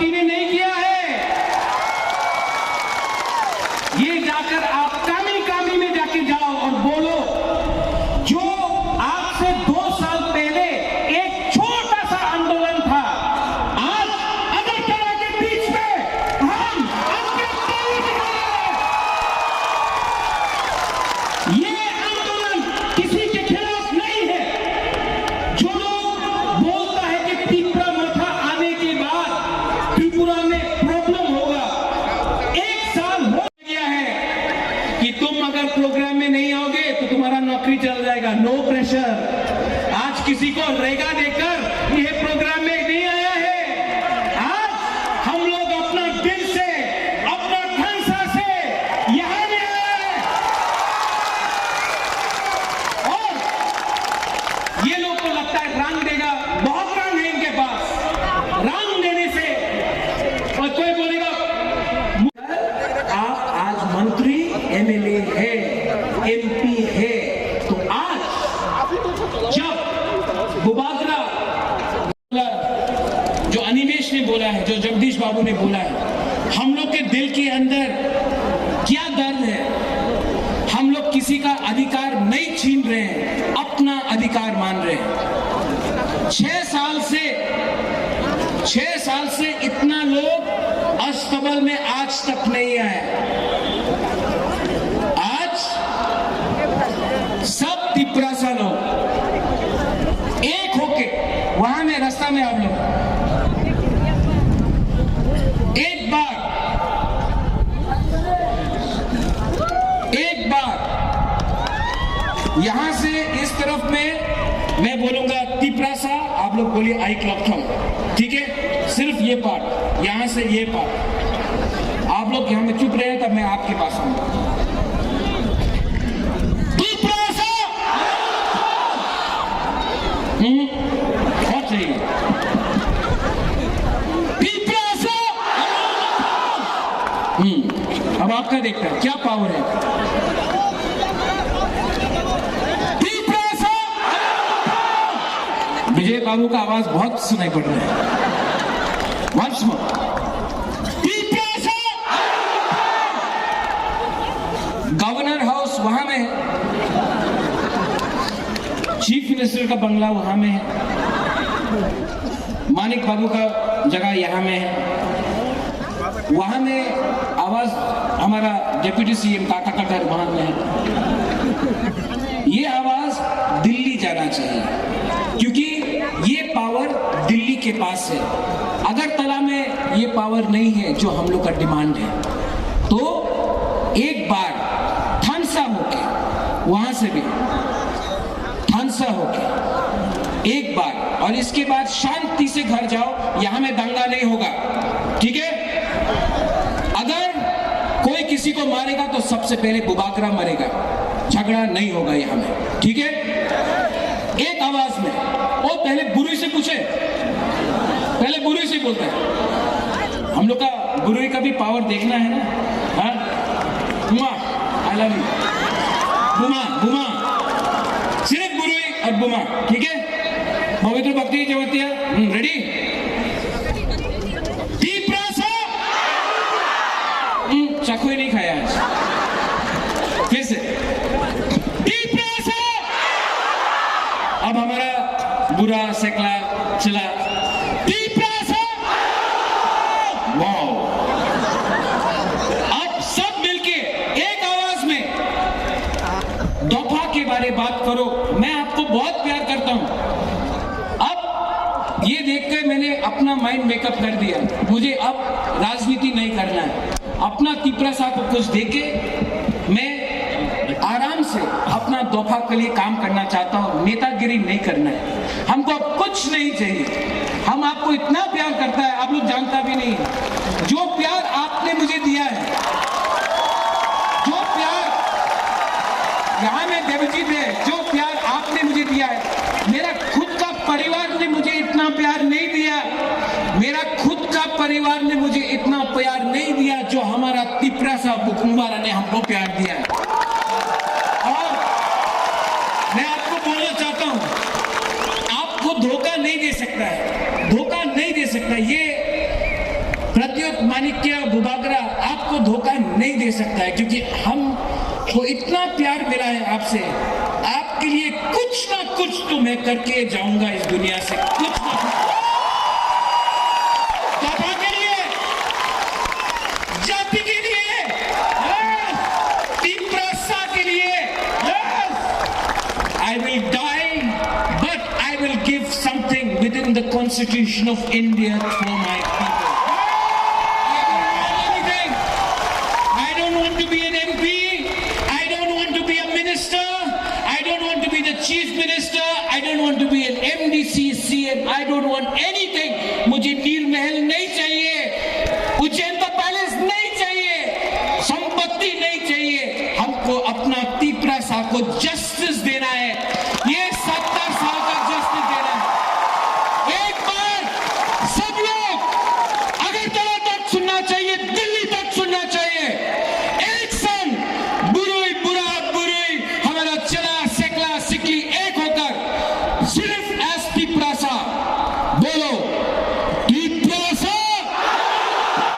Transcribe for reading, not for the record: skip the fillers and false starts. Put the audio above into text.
Party ने नहीं किया है। ये जाकर आप कामी में जाके जाओ और बोलो, जो आज से 2 साल पहले एक छोटा सा आंदोलन था, आज अगरतला के बीच में हम आपके ये आंदोलन किसी के खिलाफ नहीं है। जो लोग बोलता है कि तीव्र मोथा आने के बाद त्रिपुरा में प्रॉब्लम होगा, 1 साल हो गया है कि तुम अगर प्रोग्राम में नहीं आओगे तो तुम्हारा नौकरी चल जाएगा। No pressure. आज किसी को रेगा देकर यह प्रोग्राम में नहीं आया है। आज हम लोग अपना दिल से, अपना ठंसा से यहां में आए हैं। और ये लोग को लगता है रंग देगा, बहुत रंग है इनके पास। रंग देने से और कोई बोलेगा आप आज मंत्री, एमएलए है, एमपी है, तो आज जब बुबागरा जो अनिमेश ने बोला है, जो जगदीश बाबू ने बोला है, हम लोग के दिल के अंदर क्या दर्द है। हम लोग किसी का अधिकार नहीं छीन रहे हैं, अपना अधिकार मान रहे हैं। 6 साल से इतना लोग अस्तबल में आज तक नहीं आए। आज सब तिपरासा लोग एक होके वहां में रास्ता में आप लोग एक बार यहां से इस तरफ में मैं बोलूंगा तिपरासा, आप लोग बोलिए आई क्लॉक थम, ठीक है? सिर्फ ये पार्ट, यहां से ये पार्ट आप लोग यहां में चुप रहे, तब मैं आपके पास आऊंगा। बहुत सही है। अब आपका देखता है क्या पावर है। विजय बाबू का आवाज बहुत सुनाई पड़ रहा है। Once more. गवर्नर हाउस वहां में है, चीफ मिनिस्टर का बंगला वहां में है, मानिक बाबू का जगह यहां में है, वहां में आवाज हमारा डिप्टी सीएम काका का घर वहां में है। ये आवाज दिल्ली जाना चाहिए, क्योंकि ये पावर दिल्ली के पास है। अगरतला में ये पावर नहीं है जो हम लोग का डिमांड है। तो एक बार थानसा होके, वहां से भी थानसा होके एक बार, और इसके बाद शांति से घर जाओ। यहां में दंगा नहीं होगा, ठीक है? अगर कोई किसी को मारेगा तो सबसे पहले बुबागरा मरेगा, झगड़ा नहीं होगा यहां में, ठीक है? एक आवाज में। और पहले बुरुई से पूछे, पहले बुरुई से बोलते हैं। हम लोग का बुरुई का भी पावर देखना है ना। हाँ, बुमा, आई लव यू, बुमा बुमा, सिर्फ बुरुई और बुमा, ठीक है? पवित्र भक्ति जवतिया, रेडी? चाकू ही नहीं खाया आज, फिर से। अब हमारा बुरा सेकला चला। वाओ! अब सब मिलके एक आवाज में दोफा के बारे बात करो। मैं आपको बहुत प्यार करता हूं। अब ये देखकर मैंने अपना माइंड मेकअप कर दिया। मुझे अब राजनीति नहीं करना है। अपना तिपरासा को कुछ देके मैं आराम से अपना दोफा के लिए काम करना चाहता हूं। नेतागिरी नहीं करना है। हमको अब कुछ नहीं चाहिए। हम आपको इतना प्यार करता है, आप लोग जानता भी नहीं है। जो प्यार आपने मुझे दिया है, जो प्यार यहाँ में देवजीत है, जो प्यार आपने मुझे दिया है, मेरा खुद का परिवार ने मुझे इतना प्यार नहीं दिया। मेरा खुद का परिवार ने मुझे इतना प्यार नहीं दिया जो हमारा तिपरासा बुकुम्बारा ने हमको प्यार दिया है। और मैं आपको बोलना चाहता हूं, आपको धोखा नहीं दे सकता है, धोखा नहीं दे सकता। ये प्रद्योत माणिक्य बुबागरा आपको धोखा नहीं दे सकता है, क्योंकि हमको इतना प्यार मिला है आपसे। आपके लिए कुछ ना कुछ तो मैं करके जाऊंगा इस दुनिया से, कुछ ना कुछ। पापा के लिए, जाति के लिए, तिप्रासा के लिए, I will die, but I will give something within the Constitution of India for my people. I don't want to be an MP. I don't want to be a minister. I don't want to be the chief minister. I don't want to be an MDC, CM. I don't want anything. मुझे नील महल नहीं चाहिए, उज्जैन का palace नहीं चाहिए, संपत्ति नहीं चाहिए। हमको अपना तिप्रासा को जस्टिस देना है। ये 70 साल का जस्टिस देना है। एक बार सब लोग अगरतला तक सुनना चाहिए, दिल्ली तक सुनना चाहिए। एक संग बुरुई बुरा बुरुई हमारा चला सेकला सिकली एक होकर सिर्फ एस तिप्रासा बोलो।